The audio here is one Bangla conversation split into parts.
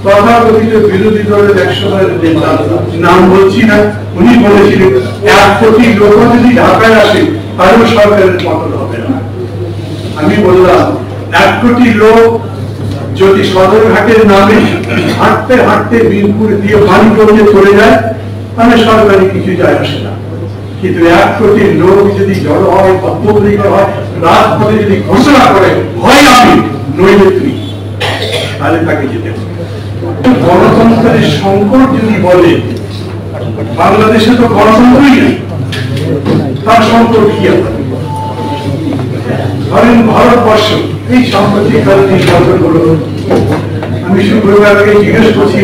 তথাকথিত বিরোধী দলের একসময়ের নেতা, নাম বলছি না, উনি বলেছিলেন 1 কোটি লোক যদি ঢাকায় আসে তাহলে সরকারের পতন হবে না। আমি বললাম 1 কোটি লোক যদি সদরঘাটের নামে হাঁটতে হাঁটতে বীরপুর দিয়ে মানিকগঞ্জে চলে যায় তাহলে সরকারি কিছু যায় আসে না, কিন্তু 1 কোটি লোক যদি জড়ো হয়, পদ্ধতিক হয়, রাজপথে যদি ঘোষণা করে হয় আমি নইলে তুই, তাহলে তাকে যেতে হবে। গণতন্ত্রের সংকট যদি বলে, বাংলাদেশে তো গণতন্ত্রই নেই, তার সংকট কি আছে? ধরেন ভারতবর্ষ এই সাম্প্রতিক কালে নির্বাচন হলো, আমি শুক্রবার আগে জিজ্ঞেস করছি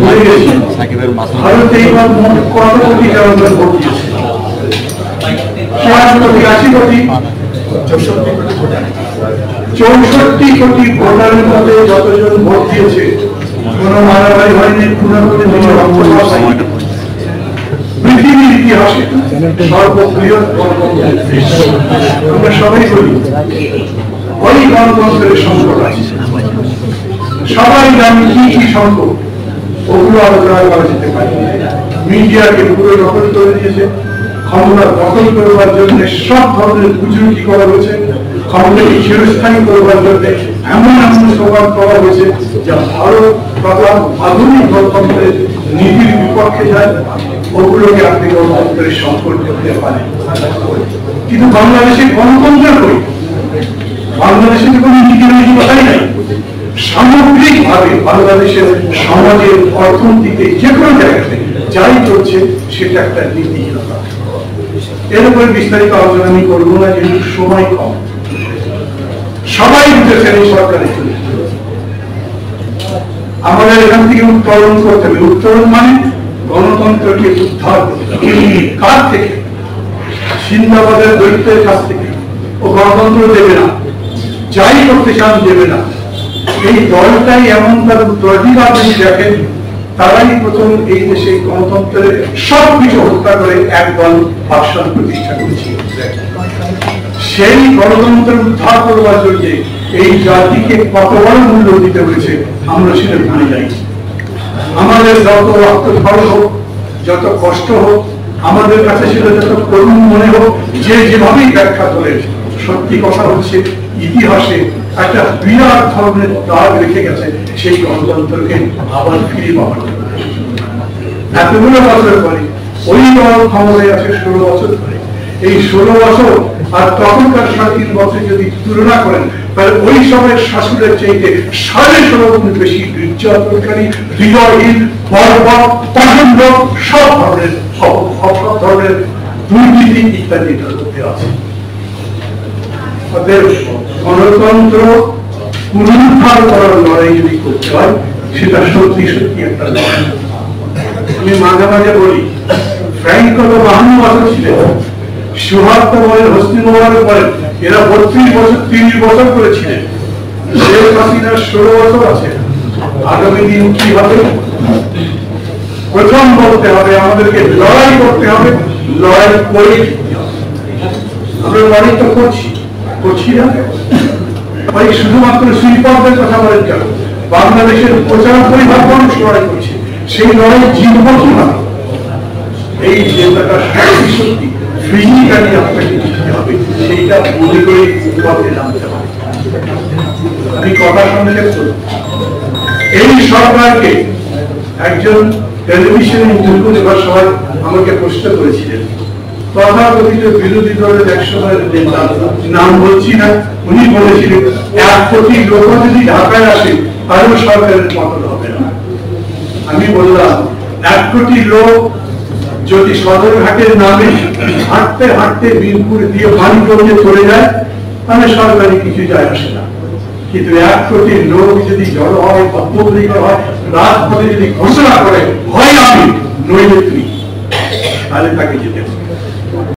বলে গেছি ভারতে এইবার মোট কত কোটি জনগণ ভোট দিয়েছে? 60 কোটি, 80 কোটি, 64 কোটি ভোটারের মধ্যে যতজন ভোট দিয়েছে কোন মারামারি হয়নি, পৃথিবীর ইতিহাসে সর্ববৃহৎ গণতন্ত্রের দেশ। আমরা সবাই বলি ওই গণতন্ত্রের সংকট আছে, সবাই জানি কি কি সংকট, ওগুলো আলোচনা করা যেতে পারে। মিডিয়াকে পুরো দখল করে দিয়েছে, ক্ষমতা দখল করবার জন্য সব ধরনের বুজরুকি করা হয়েছে, ক্ষমতাকে চিরস্থায়ী করবার জন্য এমন এমন স্লোগান করা হয়েছে যা ভারত তথা আধুনিক গণতন্ত্রের নীতির বিপক্ষে যায়, ওগুলোকে আপনি গণতন্ত্রের সংকট করতে পারেন। কিন্তু বাংলাদেশে গণতন্ত্র কই? বাংলাদেশে তো কোনো নীতি কথাই নাই। সামগ্রিক ভাবে বাংলাদেশের সমাজের অর্থনীতিতে যে কোনো জায়গাতে যাই চলছে সেটা একটা নীতিহীনতা। এর উপরে বিস্তারিত আলোচনা আমি করবো না, যেহেতু সময় কম। সবাই বুঝেছেন এই সরকারের জন্য আমাদের এখান থেকে উত্তরণ করতে হবে। উত্তরণ মানে গণতন্ত্রকে উদ্ধার করতে হবে। কার থেকে? সিন্দাবাদের দৈত্যের কাছ থেকে। ও গণতন্ত্র দেবে না, যাই করতে চান দেবে না। এই দলটাই এমন তার প্রতিবাদ যদি দেখেন, তারাই প্রথম এই দেশে গণতন্ত্রের সবকিছু হত্যা করে এক দল শাসন প্রতিষ্ঠা করেছিল। সেই গণতন্ত্র উদ্ধার করবার জন্য এই জাতিকে কত বড় মূল্য দিতে হয়েছে আমরা সেটা ভুলে যাই। আমাদের যত রক্তক্ষরণ হোক, যত কষ্ট হোক, আমাদের কাছে সেটা যত করুণ মনে হোক, যে যেভাবেই ব্যাখ্যা করে, সত্যি কথা হচ্ছে ইতিহাসে একটা বিরাট ধরনের দাগ রেখে গেছে সেই গণতন্ত্রকে আবার ফিরে পাওয়ার জন্য। এতগুলো বছর পরে ওই দল ক্ষমতায় আছে 16 বছর ধরে। এই 16 বছর আর তখনকার 3.5 বছর যদি তুলনা করেন, তাহলে ওই সময়ের শাসনের চাইতে 16.5 গুণ বেশি নির্যাতনকারী, হৃদয়হীন, বর্বর, প্রচন্ড সব ধরনের দুর্নীতি ইত্যাদি মধ্যে আছে। গণতন্ত্র পুনরুদ্ধার করার লড়াই যদি করতে হয়, সেটা সত্যি সত্যি একটা লড়াই। আমি মাঝে মাঝে বলি, ফ্রাঙ্কো তো 52 বছর ছিলেন, সুহার্তো বলেন, হোসনি মোবারক বলেন, এরা 32 বছর 30 বছর করেছিলেন। শেখ হাসিনার 16 বছর আছে। আগামী দিন কি হবে? প্রথম বলতে হবে আমাদেরকে লড়াই করতে হবে, লড়াই করে আমরা লড়াই তো করছি না। শুধুমাত্র সুইপারদের কথা বলেন কেন? বাংলাদেশের 95% মানুষ লড়াই করছে। সেই লড়াই জিতব কিভাবে? এই জেতাটা সত্যি ফিজিক্যালি আপনাকে জিততে হবে, সেইটা মনে করে পথে নামতে হবে। আমি কথা সংক্ষেপ করব। এই সরকারকে একজন টেলিভিশনে ইন্টারভিউ দেওয়ার সময় আমাকে প্রশ্ন করেছিলেন, তথাকথিত বিরোধী দলের একসময়ের নেতা, নাম বলছি না, উনি বলেছিলেন 1 কোটি লোক যদি ঢাকায় আসে তাহলে সরকারের পতন হবে না। আমি বললাম 1 কোটি লোক যদি সদরঘাটের নামে হাঁটতে হাঁটতে বীরপুর দিয়ে মানিকগঞ্জে চলে যায় তাহলে সরকারি কিছু যায় আসে না, কিন্তু 1 কোটি লোক যদি জড়ো হয়, পদ্ধতিক হয়, রাজপথে যদি ঘোষণা করে হয় আমি নইলে তুই, তাহলে তাকে যেতে হবে।